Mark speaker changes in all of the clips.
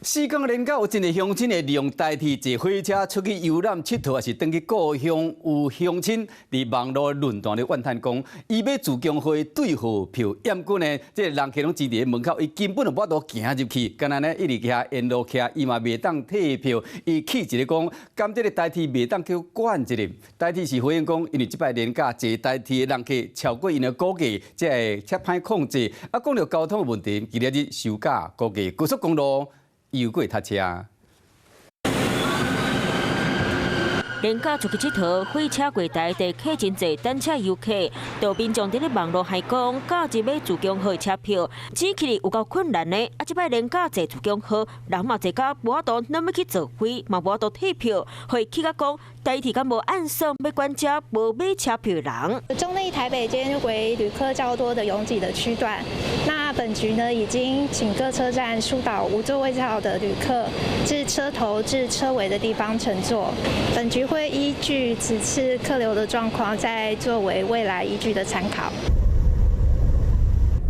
Speaker 1: 四港连岛有真个乡亲会利用代替坐火车出去游览佚佗，还是回去故乡。有乡亲伫网络论坛咧怨叹讲，伊要自强会兑号票，验过呢，即个人客拢挤伫门口，伊根本就无法度行入去。敢若呢，一直徛沿路徛，伊嘛袂当退票。伊气一个讲，甘这个代替袂当去管一个，代替是回应讲，因为即摆连假坐代替的人客超过因的估计，即会较歹控制。啊，讲到交通问题，今日收假估计高速公路。又过塞车。
Speaker 2: 连假出去佚佗，火车柜台地客真侪单车游客，道民众伫咧网络还讲，假日要自强号车票，指起有够困难的。啊，即摆连假坐自强号，人嘛坐到无法度哪要去坐飞，嘛无法度退票，会气甲讲，代替敢无按算要管遮无买车票的人。
Speaker 3: 中立台北间为旅客较多的拥挤的区段，那本局呢已经请各车站疏导无座位较好的旅客，至车头至车尾的地方乘坐。本局会依据此次客流的状况，再作为未来依据的参考。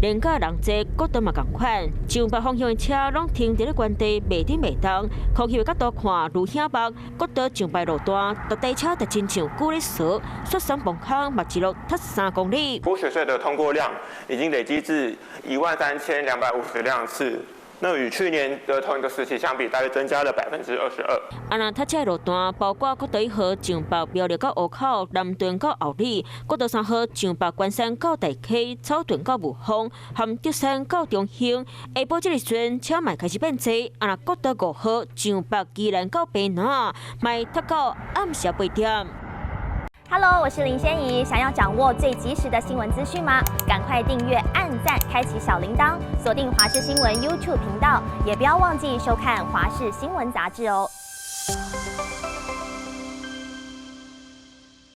Speaker 2: 连假人多，国道嘛同款，上北方向的车拢停伫咧原地，袂顶袂动。空气的角度看，愈险北，国道上北路段，搭地车就亲像久咧烧，雪山崩坑嘛一路达3公里。
Speaker 4: 补雪隧的通过量已经累积至13250辆次。那与去年的同一个时期相比，大约增加了22%。
Speaker 2: 啊，那塞车路段包括国道1号上北苗栗到湖口、南屯到后里，国道3号上北关山到大溪、草屯到雾峰，含竹山到中兴。下晡这个时阵，车卖开始变多。啊，那国道5号上北宜兰到北南，卖达到暗时8点。
Speaker 5: Hello， 我是林仙怡。想要掌握最及时的新闻资讯吗？赶快订阅、按赞、开启小铃铛，锁定华视新闻 YouTube 频道，也不要忘记收看《华视新闻》杂志哦。